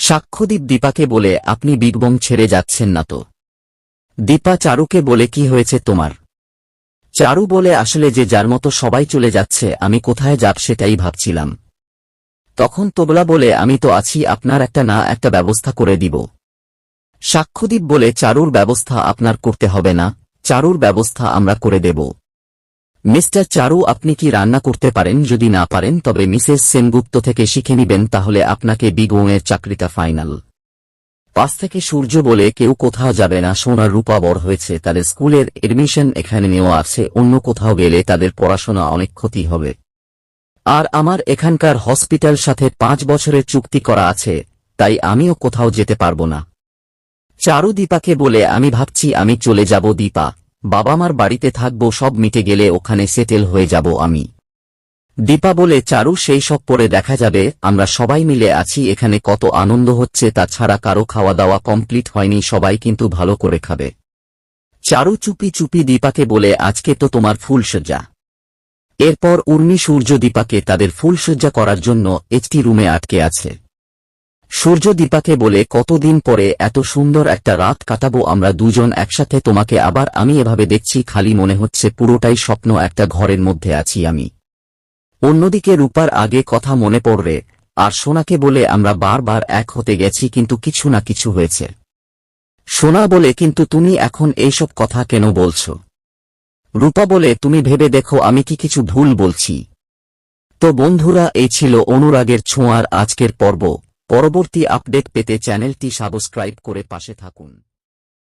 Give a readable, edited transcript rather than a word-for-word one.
সাক্ষ্যদীপ দীপাকে বলে, আপনি বিগ বং ছেড়ে যাচ্ছেন না তো? দীপা চারুকে বলে, কি হয়েছে তোমার? চারু বলে, আসলে যে যার মতো সবাই চলে যাচ্ছে, আমি কোথায় যাব সেটাই ভাবছিলাম। তখন তবলা বলে, আমি তো আছি, আপনার একটা না একটা ব্যবস্থা করে দিব। সাক্ষ্যদীপ বলে, চারুর ব্যবস্থা আপনার করতে হবে না, চারুর ব্যবস্থা আমরা করে দেব। মিস্টার চারু, আপনি কি রান্না করতে পারেন? যদি না পারেন তবে মিসেস সেনগুপ্ত থেকে শিখে নিবেন, তাহলে আপনাকে বিগ বংয়ের চাকরিটা ফাইনাল। পাশ থেকে সূর্য বলে, কেউ কোথাও যাবে না, সোনার রূপা বড় হয়েছে, তাদের স্কুলের এডমিশন এখানে নেওয়া আছে, অন্য কোথাও গেলে তাদের পড়াশোনা অনেক ক্ষতি হবে। আর আমার এখানকার হসপিটাল সাথে 5 বছরের চুক্তি করা আছে, তাই আমিও কোথাও যেতে পারবো না। চারু দীপাকে বলে, আমি ভাবছি আমি চলে যাব দীপা, বাবা মার বাড়িতে থাকবো, সব মিটে গেলে ওখানে সেটেল হয়ে যাব আমি। দীপা বলে, চারু সেই সব পরে দেখা যাবে, আমরা সবাই মিলে আছি এখানে, কত আনন্দ হচ্ছে, তাছাড়া কারো খাওয়া দাওয়া কমপ্লিট হয়নি, সবাই কিন্তু ভালো করে খাবে। চারু চুপি চুপি দীপাকে বলে, আজকে তো তোমার ফুলসজ্জা। এরপর উর্মি সূর্য দীপাকে তাদের ফুলসজ্জা করার জন্য একটি রুমে আটকে আছে। সূর্য দীপাকে বলে, কতদিন পরে এত সুন্দর একটা রাত কাটাবো আমরা দুজন একসাথে, তোমাকে আবার আমি এভাবে দেখছি, খালি মনে হচ্ছে পুরোটাই স্বপ্ন, একটা ঘরের মধ্যে আছি আমি। অন্যদিকে রূপার আগে কথা মনে পড়বে, আর সোনাকে বলে, আমরা বারবার এক হতে গেছি কিন্তু কিছু না কিছু হয়েছে। সোনা বলে, কিন্তু তুমি এখন এইসব কথা কেন বলছো? রূপা বলে, তুমি ভেবে দেখো আমি কি কিছু ভুল বলছি? তো বন্ধুরা, এই ছিল অনুরাগের ছোঁয়ার আজকের পর্ব। পরবর্তী আপডেট পেতে চ্যানেলটি সাবস্ক্রাইব করে পাশে থাকুন।